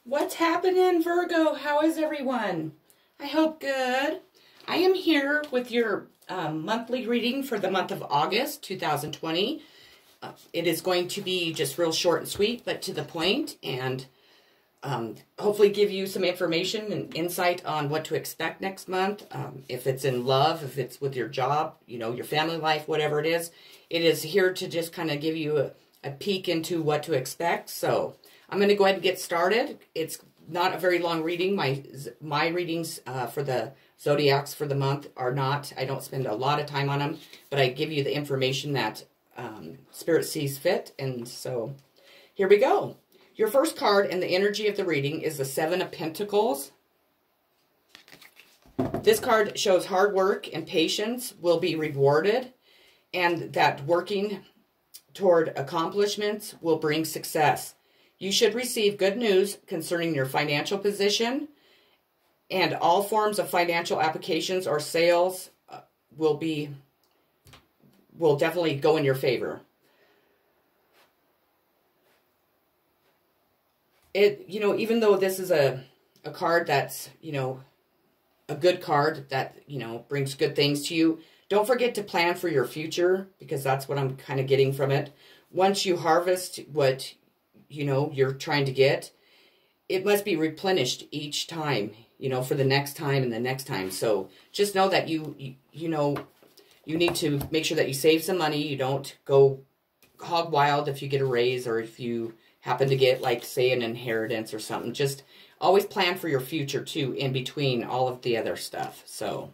What's happening, Virgo? How is everyone? I hope good. I am here with your monthly reading for the month of August 2020. It is going to be just real short and sweet, but to the point, and hopefully give you some information and insight on what to expect next month. If it's in love, if it's with your job, you know, your family life, whatever it is here to just kind of give you a peek into what to expect. So I'm going to go ahead and get started. It's not a very long reading. My readings for the zodiacs for the month are not. I don't spend a lot of time on them, but I give you the information that Spirit sees fit. And so here we go. Your first card and the energy of the reading is the Seven of Pentacles. This card shows hard work and patience will be rewarded, and that working toward accomplishments will bring success. You should receive good news concerning your financial position, and all forms of financial applications or sales will definitely go in your favor. Even though this is a card that's, a good card that, brings good things to you, don't forget to plan for your future, because that's what I'm kind of getting from it. Once you harvest what you're trying to get, it must be replenished each time, for the next time and the next time. So just know that you need to make sure that you save some money. You don't go hog wild if you get a raise, or if you happen to get, like, say, an inheritance or something. Just always plan for your future too, in between all of the other stuff. So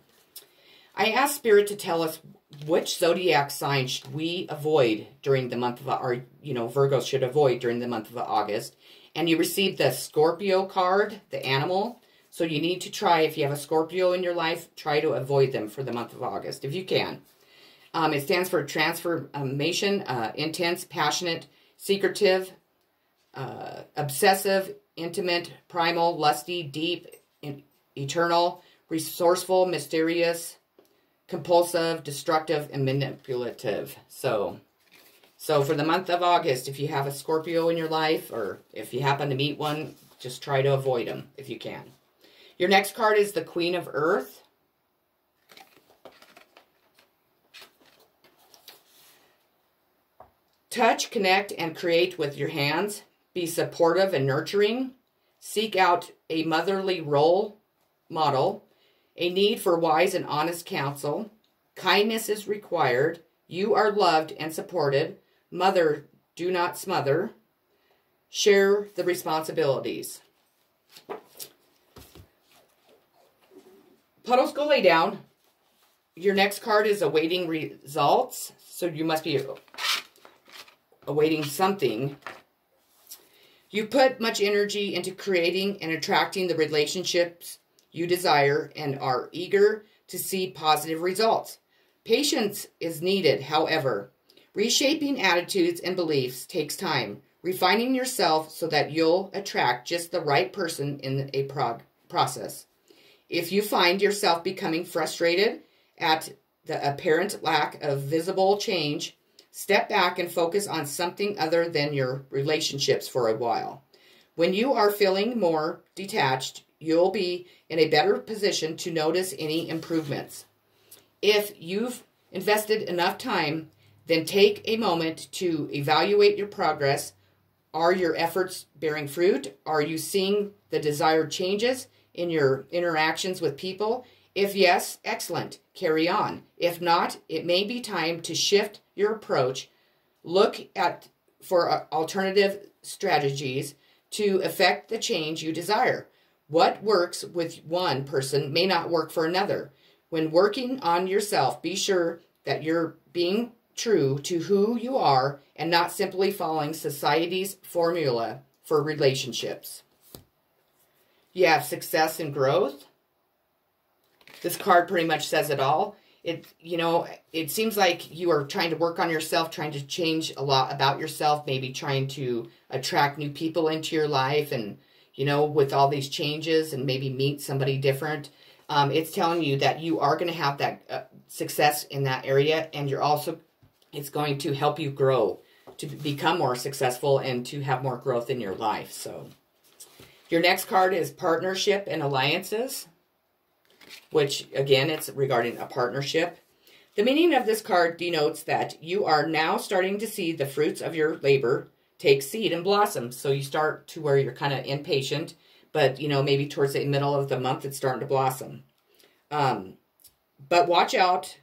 I asked Spirit to tell us which zodiac sign should we avoid during the month of, or, Virgos should avoid during the month of August. And you received the Scorpio card, the animal. So you need to try, if you have a Scorpio in your life, try to avoid them for the month of August, if you can. It stands for transformation, intense, passionate, secretive, obsessive, intimate, primal, lusty, deep, eternal, resourceful, mysterious, compulsive, destructive, and manipulative. So for the month of August, if you have a Scorpio in your life, or if you happen to meet one, just try to avoid them if you can. Your next card is the Queen of Earth. Touch, connect, and create with your hands. Be supportive and nurturing. Seek out a motherly role model. A need for wise and honest counsel. Kindness is required. You are loved and supported. Mother, do not smother. Share the responsibilities. Puddles, go lay down. Your next card is awaiting results. So you must be awaiting something. You put much energy into creating and attracting the relationships you desire and are eager to see positive results. Patience is needed, however. Reshaping attitudes and beliefs takes time. Refining yourself so that you'll attract just the right person in a process. If you find yourself becoming frustrated at the apparent lack of visible change, step back and focus on something other than your relationships for a while. When you are feeling more detached, you'll be in a better position to notice any improvements. If you've invested enough time, then take a moment to evaluate your progress. Are your efforts bearing fruit? Are you seeing the desired changes in your interactions with people? If yes, excellent. Carry on. If not, it may be time to shift your approach. Look for alternative strategies to effect the change you desire. What works with one person may not work for another. When working on yourself, be sure that you're being true to who you are and not simply following society's formula for relationships. You have success and growth. This card pretty much says it all. It seems like you are trying to work on yourself, trying to change a lot about yourself, maybe trying to attract new people into your life, and, with all these changes, and maybe meet somebody different. It's telling you that you are going to have that success in that area, and it's going to help you grow to become more successful and to have more growth in your life. So Your next card is partnership and alliances, which, again, it's regarding a partnership. The meaning of this card denotes that you are now starting to see the fruits of your labor take seed and blossom. So you start to where you're kind of impatient, but, you know, maybe towards the middle of the month, it's starting to blossom. But watch out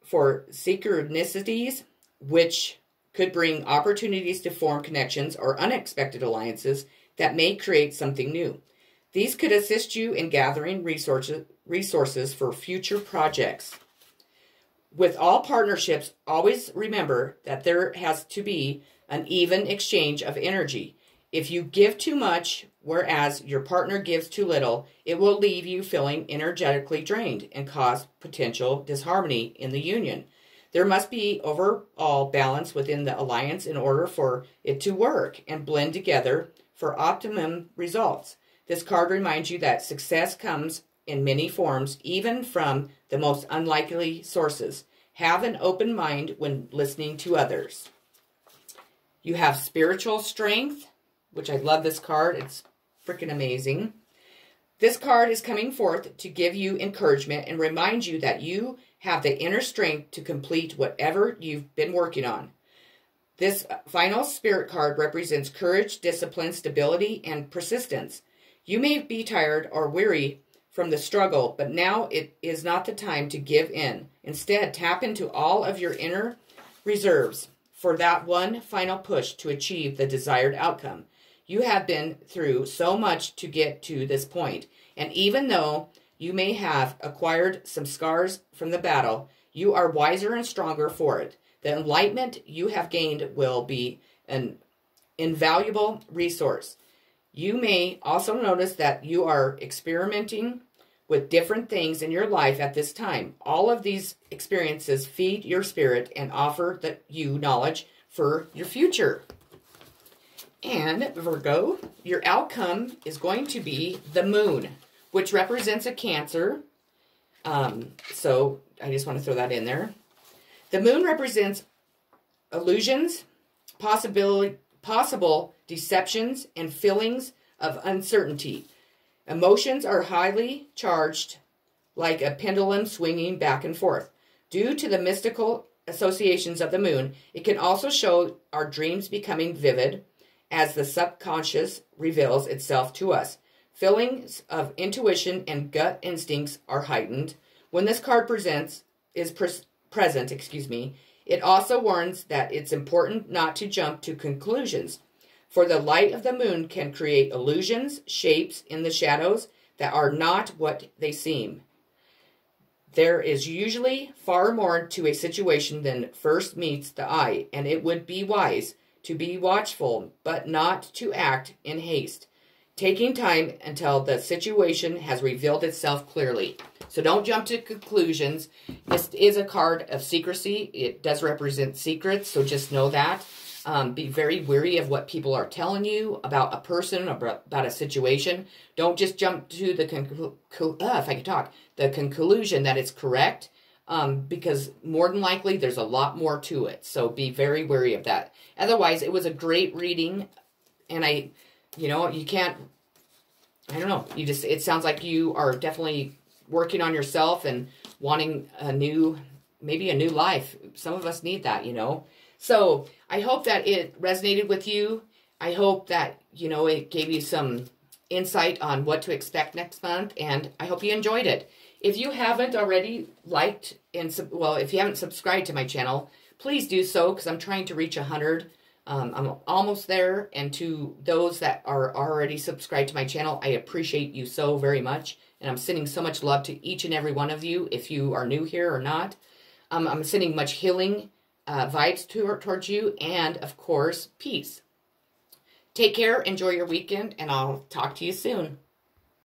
for synchronicities, which could bring opportunities to form connections or unexpected alliances that may create something new. These could assist you in gathering resources for future projects. With all partnerships, always remember that there has to be an even exchange of energy. If you give too much, whereas your partner gives too little, it will leave you feeling energetically drained and cause potential disharmony in the union. There must be overall balance within the alliance in order for it to work and blend together for optimum results. This card reminds you that success comes in many forms, even from the most unlikely sources. Have an open mind when listening to others. You have spiritual strength, which I love this card. It's freaking amazing. This card is coming forth to give you encouragement and remind you that you have the inner strength to complete whatever you've been working on. This final spirit card represents courage, discipline, stability, and persistence. You may be tired or weary from the struggle, but now it is not the time to give in. Instead, tap into all of your inner reserves for that one final push to achieve the desired outcome. You have been through so much to get to this point, and even though you may have acquired some scars from the battle, you are wiser and stronger for it. The enlightenment you have gained will be an invaluable resource. You may also notice that you are experimenting with different things in your life at this time. All of these experiences feed your spirit and offer you knowledge for your future. And Virgo, your outcome is going to be the moon, which represents a Cancer. So I just want to throw that in there. The moon represents illusions, possible deceptions, and feelings of uncertainty. Emotions are highly charged, like a pendulum swinging back and forth. Due to the mystical associations of the moon, it can also show our dreams becoming vivid as the subconscious reveals itself to us. Feelings of intuition and gut instincts are heightened. When this card present, it also warns that it's important not to jump to conclusions, for the light of the moon can create illusions, shapes in the shadows that are not what they seem. There is usually far more to a situation than first meets the eye, and it would be wise to be watchful, but not to act in haste, taking time until the situation has revealed itself clearly. So don't jump to conclusions. This is a card of secrecy. It does represent secrets, so just know that. Be very wary of what people are telling you about a person, about a situation. Don't just jump to the conclusion that it's correct, because more than likely there's a lot more to it. So be very wary of that. Otherwise, it was a great reading, and you can't, I don't know, it sounds like you are definitely working on yourself and wanting maybe a new life. Some of us need that, So I hope that it resonated with you. I hope that, it gave you some insight on what to expect next month, and I hope you enjoyed it. If you haven't already liked if you haven't subscribed to my channel, please do so, because I'm trying to reach 100. I'm almost there, and to those that are already subscribed to my channel, I appreciate you so very much, and I'm sending so much love to each and every one of you, if you are new here or not. I'm sending much healing vibes towards you, and, of course, peace. Take care, enjoy your weekend, and I'll talk to you soon.